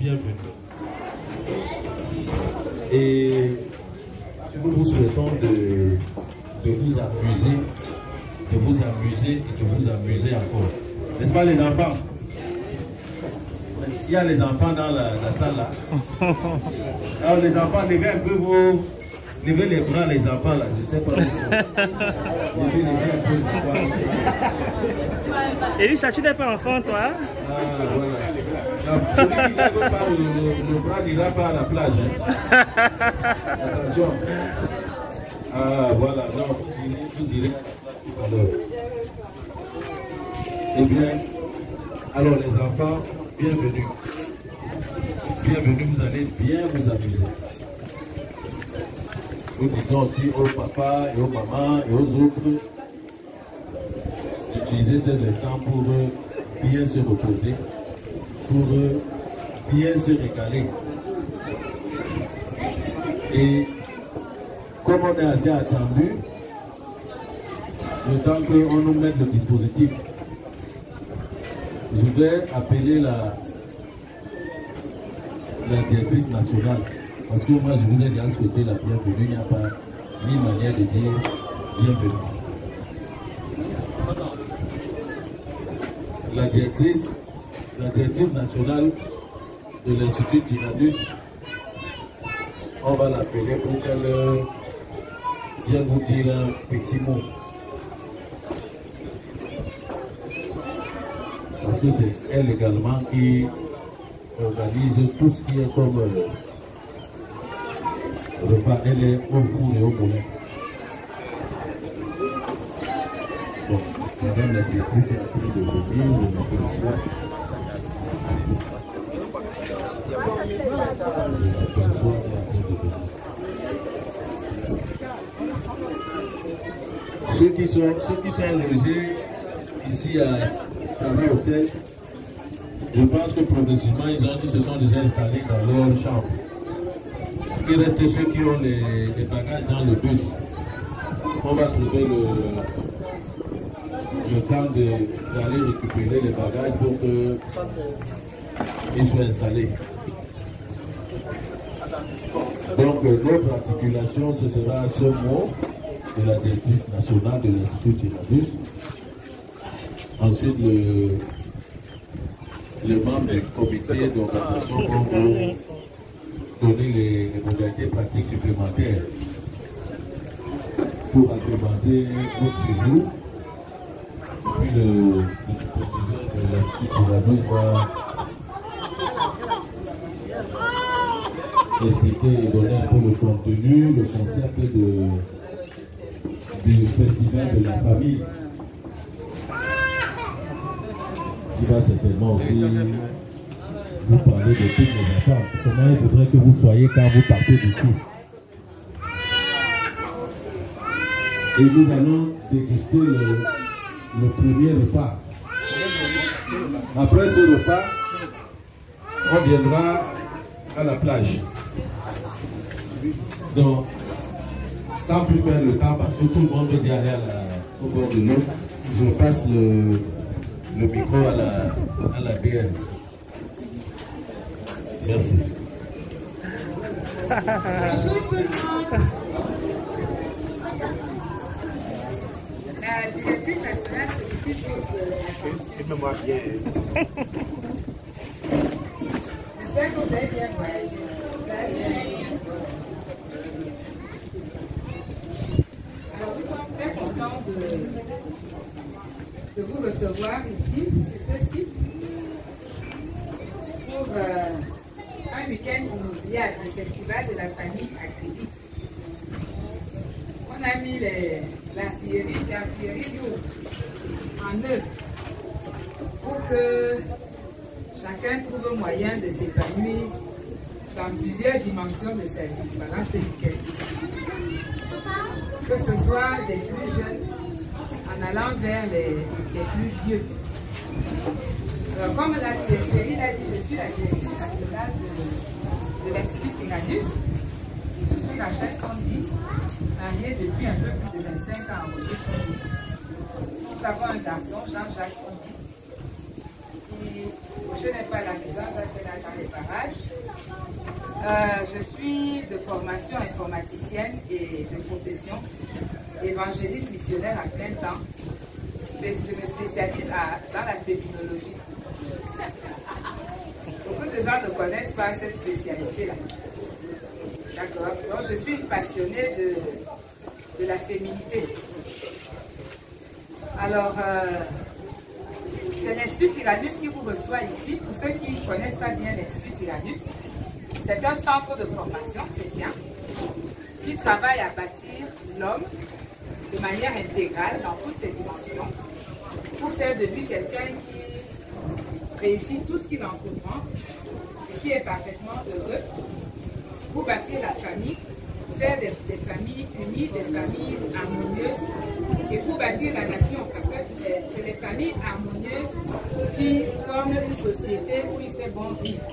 bienvenue. Et nous vous souhaitons de vous amuser, et de vous amuser encore. N'est-ce pas les enfants? Il y a les enfants dans la salle là. Alors les enfants, levez un peu vos... Levez les bras les enfants là, je ne sais pas où ils sont. Levez les bras un peu les bras. Elisha, tu n'es pas enfant toi? Ah voilà. Donc, celui qui ne lève pas le bras n'ira pas à la plage. Hein. Attention. Ah voilà, non, vous irez. Alors. Eh bien, alors les enfants, bienvenue. Bienvenue, vous allez bien vous amuser. Nous disons aussi aux papas et aux mamans et aux autres d'utiliser ces instants pour bien se reposer, pour bien se régaler. Et comme on est assez attendu, le temps qu'on nous mette le dispositif, je vais appeler la directrice nationale. Parce que moi, je vous ai déjà souhaité la bienvenue. Il n'y a pas mille manières de dire bienvenue. La directrice nationale de l'Institut Tyrannus, on va l'appeler pour qu'elle vienne vous dire un petit mot. Parce que c'est elle également qui organise tout ce qui est comme repas. Elle est au four et au moulin. Bon, madame la directrice est en train de venir, je m'aperçois. Je m'aperçois, elle est en train de venir. Ceux qui sont logés ici à l'hôtel, je pense que progressivement ils se sont déjà installés dans leur chambre. Il reste ceux qui ont les bagages dans le bus. On va trouver le temps d'aller récupérer les bagages pour qu'ils soient installés. Donc notre articulation, ce sera ce mot de la directrice nationale de l'Institut Tyrannus. Ensuite, le membre du comité d'organisation vont vous donner les modalités pratiques supplémentaires pour agrémenter votre séjour. Puis le superviseur de l'Institut Tyrannus va expliquer et donner un peu le contenu, le concept du festival de la famille. Il va certainement aussi vous parler de toutes les enfants. Comment il faudrait que vous soyez quand vous partez d'ici. Et nous allons déguster le premier repas. Après ce repas, on viendra à la plage. Donc, sans plus perdre le temps, parce que tout le monde veut y aller au bord de l'eau, je passe le micro à la BN. Merci. Bonjour tout le monde. La directrice nationale sollicite votre attention. J'espère que vous avez bien voyagé. Alors nous sommes très contents de vous recevoir ici, sur ce site, pour un week-end inoubliable, le festival de la famille acrylique. On a mis l'artillerie lourde en œuvre pour que chacun trouve un moyen de s'épanouir dans plusieurs dimensions de sa vie pendant ce week-end. Que ce soit des plus jeunes en allant vers les plus vieux. Alors, comme la Thierry l'a dit, je suis la directrice nationale de l'Institut Tyrannus. Je suis Rachel Kondi, mariée depuis un peu plus de 25 ans à Roger Kondi. Nous avons un garçon, Jean-Jacques Kondi. Et Roger n'est pas là, mais Jean-Jacques est là. dans les parages. Je suis de formation informaticienne et de profession évangéliste missionnaire à plein temps. Je me spécialise dans la féminologie. Beaucoup de gens ne connaissent pas cette spécialité-là. D'accord. Donc, je suis une passionnée de la féminité. Alors, c'est l'Institut Tyrannus qui vous reçoit ici. Pour ceux qui ne connaissent pas bien l'Institut Tyrannus, c'est un centre de formation chrétien qui travaille à bâtir l'homme de manière intégrale dans toutes ses dimensions pour faire de lui quelqu'un qui réussit tout ce qu'il entreprend et qui est parfaitement heureux, pour bâtir la famille, faire des familles unies, des familles harmonieuses et pour bâtir la nation, parce que c'est les familles harmonieuses qui forment une société où il fait bon vivre.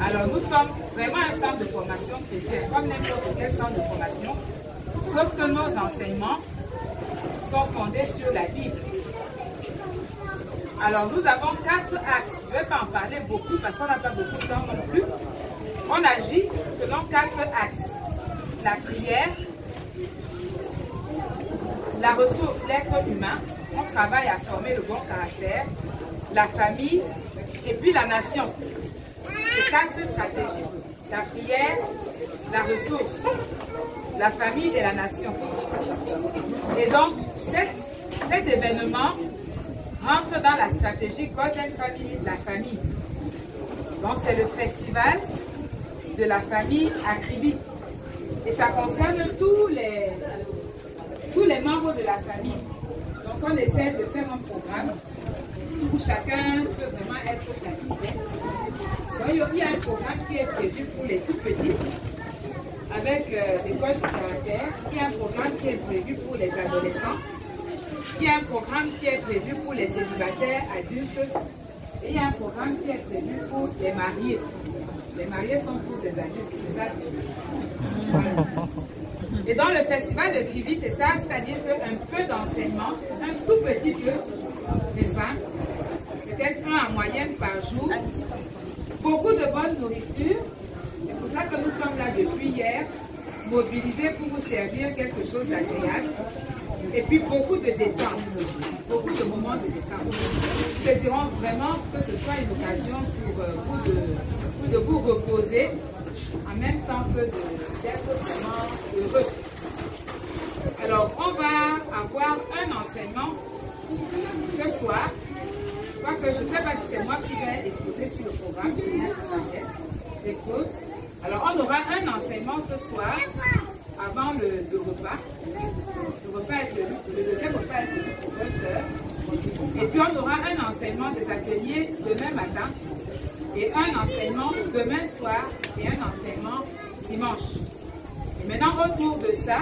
Alors nous sommes vraiment un centre de formation chrétien, comme n'importe quel centre de formation, sauf que nos enseignements sont fondés sur la Bible. Alors nous avons 4 axes, je ne vais pas en parler beaucoup parce qu'on n'a pas beaucoup de temps non plus. On agit selon 4 axes. La prière, la ressource, l'être humain, on travaille à former le bon caractère, la famille et puis la nation. C'est 4 stratégies. La prière, la ressource, la famille et la nation. Et donc, cet événement rentre dans la stratégie Golden Family, la famille. Donc, c'est le festival de la famille Akribi. Et ça concerne tous les membres de la famille. Donc, on essaie de faire un programme où chacun peut vraiment être satisfait. Donc, il y a un programme qui est prévu pour les tout petits, avec l'école du caractère. Il y a un programme qui est prévu pour les adolescents. Il y a un programme qui est prévu pour les célibataires adultes. Et il y a un programme qui est prévu pour les mariés. Les mariés sont tous des adultes, c'est ça? Voilà. Et dans le festival de Krivi, c'est ça, c'est-à-dire qu'un peu d'enseignement, un tout petit peu, n'est-ce pas? Peut-être un en moyenne par jour. Beaucoup de bonne nourriture. C'est pour ça que nous sommes là depuis hier, mobilisés pour vous servir quelque chose d'agréable. Et puis beaucoup de détente, beaucoup de moments de détente. Nous désirons vraiment que ce soit une occasion pour vous de vous reposer en même temps que d'être vraiment heureux. Alors, on va avoir un enseignement ce soir. Je ne sais pas si c'est moi qui vais exposer sur le programme, j'expose. Alors, on aura un enseignement ce soir avant le repas. Le deuxième repas est à 20h. Et puis, on aura un enseignement des ateliers demain matin et un enseignement demain soir et un enseignement dimanche. Et maintenant, autour de ça,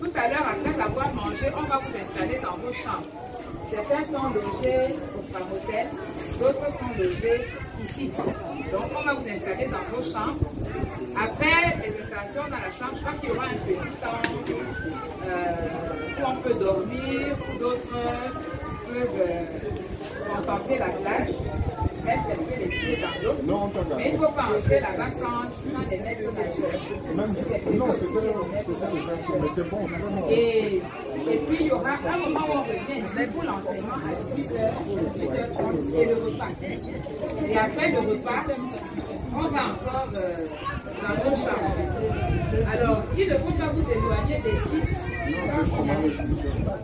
tout à l'heure, après avoir mangé, on va vous installer dans vos chambres. Certains sont logés au Framotel, d'autres sont logés ici. Donc, on va vous installer dans vos chambres. Après les installations dans la chambre, je crois qu'il y aura un petit temps où on peut dormir, où d'autres peuvent contempler la plage, mettre un peu les pieds dans l'eau. Mais il ne faut pas entrer là-bas sans les mettre nageurs. Non, c'est bon. Et puis il y aura un moment où on revient ici pour l'enseignement à 18h30 et le repas. Et après le repas, on va encore dans nos chambres. Alors, il ne faut pas vous éloigner des sites sans signaler.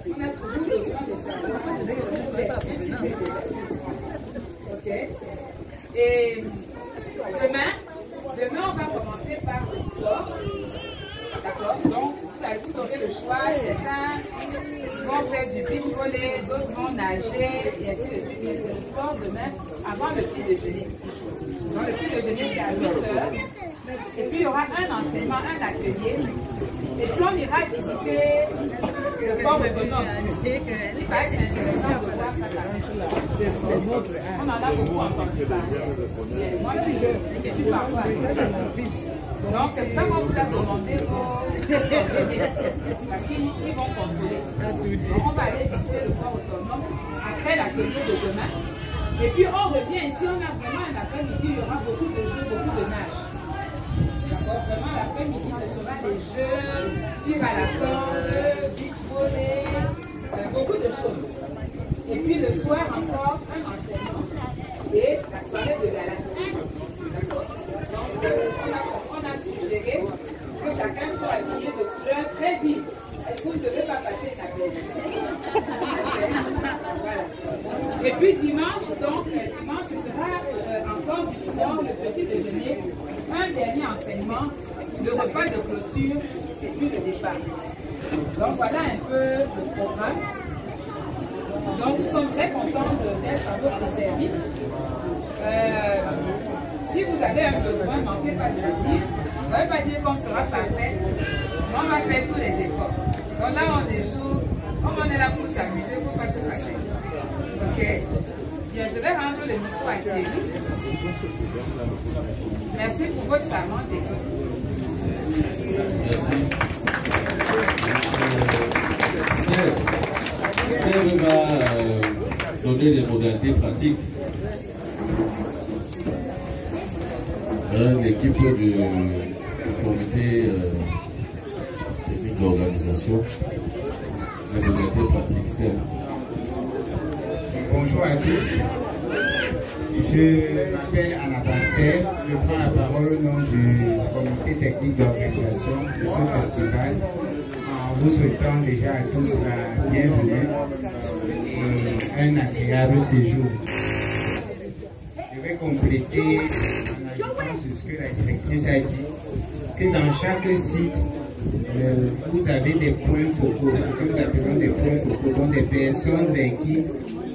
On a toujours besoin de savoir où vous êtes, même si vous êtes des adultes. Ok? Et demain, on va commencer par le sport. D'accord? Donc, vous aurez le choix. Certains vont faire du beach volley, d'autres vont nager, et ainsi de suite. Mais c'est le sport demain avant le petit déjeuner. Donc, le petit déjeuner, c'est à 8h. Et puis, il y aura un enseignement, un atelier. Et puis, on ira visiter le port autonome. Il paraît que c'est intéressant de voir ça. On en a beaucoup entendu parler. Moi, je suis parfois. Donc, c'est pour ça qu'on vous a demandé vos données. Parce qu'ils vont contrôler. Donc, on va aller visiter le port autonome après l'atelier de demain. Et puis on revient ici, on a vraiment un après-midi, il y aura beaucoup de jeux, beaucoup de nage. D'accord? Vraiment l'après-midi, ce sera des jeux, tir à la corde, beach volley, beaucoup de choses. Et puis le soir encore, un enseignement et la soirée de gala. D'accord? Donc on a suggéré que chacun soit habillé de couleurs très vives. Vous ne devez pas passer inaperçu. Voilà. Et puis dimanche, dimanche, ce sera encore du sport, le petit déjeuner, un dernier enseignement, le repas de clôture et puis le départ. Donc voilà un peu le programme. Donc nous sommes très contents d'être à votre service. Si vous avez un besoin, ne manquez pas de le dire. Ça ne veut pas dire qu'on sera parfait, mais on va faire tous les efforts. Donc là, on échoue. Comme on est là pour s'amuser, il ne faut pas se fâcher. Ok? Bien, je vais rendre le micro à Thierry. Merci pour votre charmante écoute. Merci. Steve va donner des modalités pratiques. L'équipe du comité technique d'organisation, les modalités pratiques. Steve. Bonjour à tous. Je m'appelle Anastasia. Je prends la parole au nom du comité technique d'organisation de ce festival en vous souhaitant déjà à tous la bienvenue et un agréable séjour. Je vais compléter en ajoutant sur ce que la directrice a dit, que dans chaque site, vous avez des points focaux, ce que nous appelons des points focaux, donc des personnes vers qui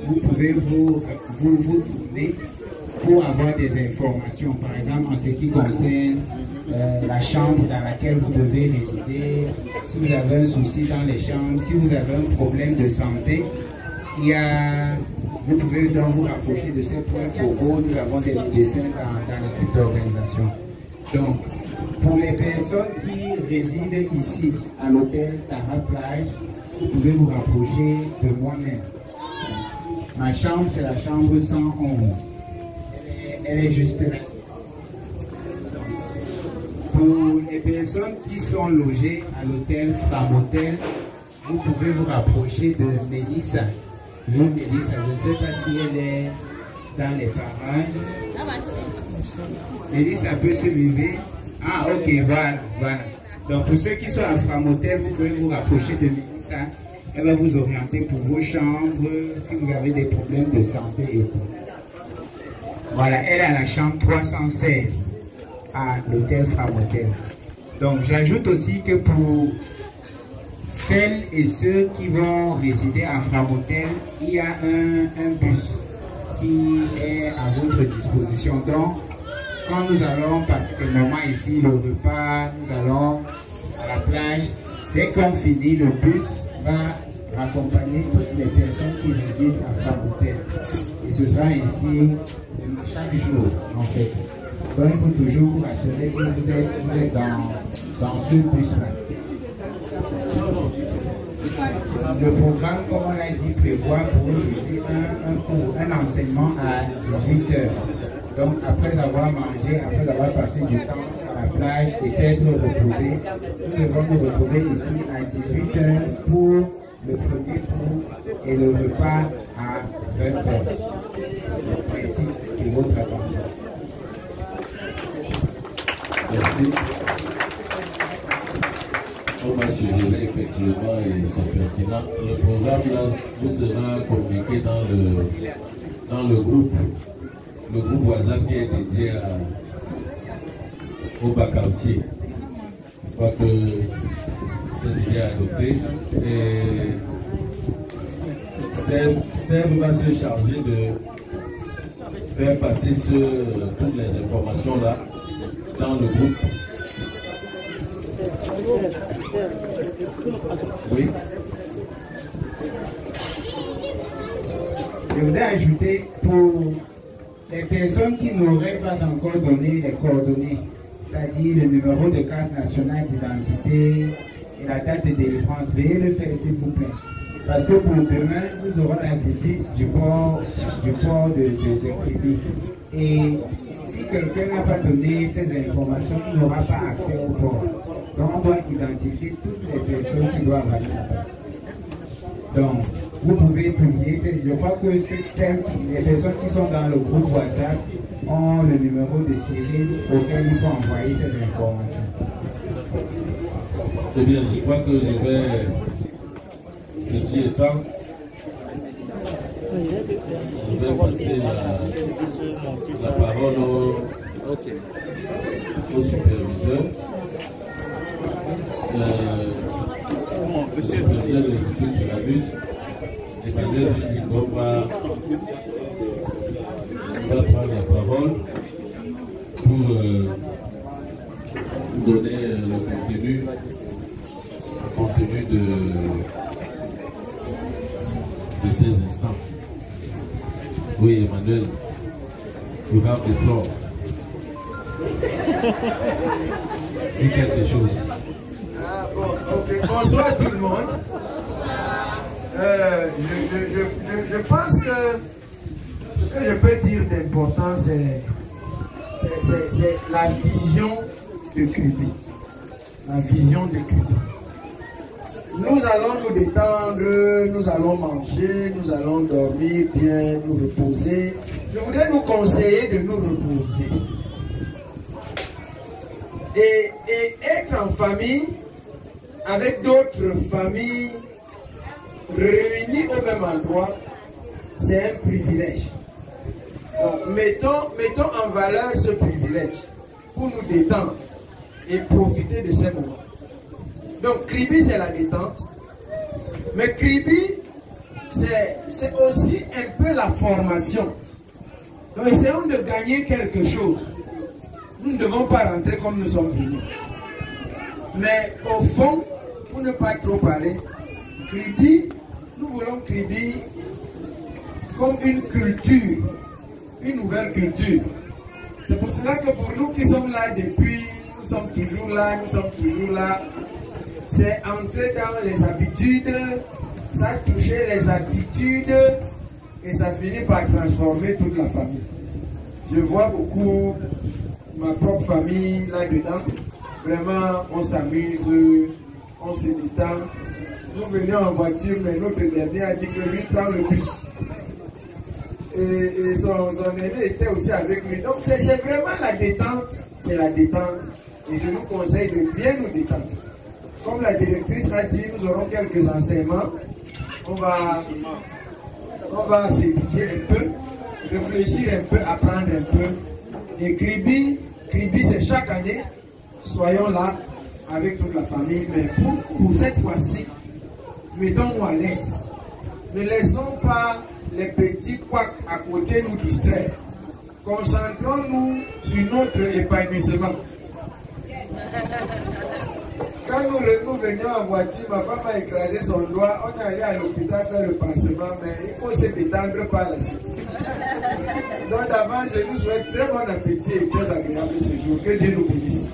vous pouvez vous tourner pour avoir des informations, par exemple en ce qui concerne la chambre dans laquelle vous devez résider, si vous avez un souci dans les chambres, si vous avez un problème de santé, vous pouvez donc vous rapprocher de ces points focaux. Nous avons des médecins dans l'équipe d'organisation. Donc, pour les personnes qui résident ici à l'hôtel Tara Plage, vous pouvez vous rapprocher de moi-même. Ma chambre, c'est la chambre 111. Elle est juste là. Pour les personnes qui sont logées à l'hôtel Framotel, vous pouvez vous rapprocher de Mélissa. Mélissa, je ne sais pas si elle est dans les parages. Mélissa peut se lever. Ah, ok, voilà. Donc, pour ceux qui sont à Framotel, vous pouvez vous rapprocher de Mélissa. Elle va vous orienter pour vos chambres, si vous avez des problèmes de santé et tout. Voilà, elle est à la chambre 316 à l'hôtel Framotel. Donc, j'ajoute aussi que pour celles et ceux qui vont résider à Framotel, il y a un bus qui est à votre disposition. Donc, quand nous allons passer des moments ici, le repas, nous allons à la plage, dès qu'on finit, le bus va raccompagner toutes les personnes qui résident à Framotel. Et ce sera ainsi chaque jour, en fait. Donc, il faut toujours vous rassurer que vous êtes dans ce bus-là. Le programme, comme on l'a dit, prévoit pour aujourd'hui un enseignement à 18h. Donc, après avoir mangé, après avoir passé du temps à la plage et s'être reposé, nous devons nous retrouver ici à 18h pour le premier cours et le repas à 20h. Merci pour votre attention. Merci. On m'a suggéré effectivement, et c'est pertinent, le programme là vous sera communiqué dans le groupe voisin qui est dédié au Bac-Quartier. Je crois que cette idée est adoptée. Et Steve va se charger de faire passer toutes les informations là dans le groupe. Oui. Je voudrais ajouter pour les personnes qui n'auraient pas encore donné les coordonnées, c'est-à-dire le numéro de carte nationale d'identité et la date de délivrance, veuillez le faire s'il vous plaît. Parce que pour demain, nous aurons la visite du port de Kribi. Et si quelqu'un n'a pas donné ces informations, il n'aura pas accès au port. Donc on doit identifier toutes les personnes qui doivent aller là-bas. Donc, vous pouvez publier, je crois que les personnes qui sont dans le groupe WhatsApp ont le numéro de Cyril auquel il faut envoyer ces informations. Eh bien, je crois que je vais, ceci étant, je vais passer la parole au superviseur. Le superviseur de l'Institut sur la bus, Emmanuel Jusligo va prendre la parole pour donner le contenu de ces instants. Oui, Emmanuel, you have the floor. Dis quelque chose. Okay. Bonsoir tout le monde. Je pense que ce que je peux dire d'important, c'est la vision de Kribi. La vision de Kribi. Nous allons nous détendre, nous allons manger, nous allons dormir bien, nous reposer. Je voudrais nous conseiller de nous reposer. Et être en famille, avec d'autres familles réunies au même endroit, c'est un privilège. Donc mettons en valeur ce privilège pour nous détendre et profiter de ces moments. Donc Kribi, c'est la détente, mais Kribi, c'est aussi un peu la formation. Donc essayons de gagner quelque chose. Nous ne devons pas rentrer comme nous sommes venus. Mais au fond, pour ne pas trop parler, Kribi, nous voulons Kribi comme une culture, une nouvelle culture. C'est pour cela que pour nous qui sommes là depuis, nous sommes toujours là, c'est entrer dans les habitudes, ça toucher les attitudes et ça finit par transformer toute la famille. Je vois beaucoup ma propre famille là-dedans. Vraiment, on s'amuse, on se détend. Nous venions en voiture, mais notre dernier a dit que lui prend le bus. Et son aîné était aussi avec lui. Donc c'est vraiment la détente, c'est la détente. Et je nous conseille de bien nous détendre. Comme la directrice a dit, nous aurons quelques enseignements. On va s'édifier un peu, réfléchir un peu, apprendre un peu. Et Kribi c'est chaque année. Soyons là avec toute la famille, mais pour cette fois-ci, mettons-nous à l'aise. Ne laissons pas les petits couacs à côté nous distraire. Concentrons-nous sur notre épanouissement. Quand nous venions en voiture, ma femme a écrasé son doigt, on est allé à l'hôpital faire le pansement, mais il faut se détendre par la suite. Donc d'avant, je nous souhaite très bon appétit et très agréable ce jour. Que Dieu nous bénisse.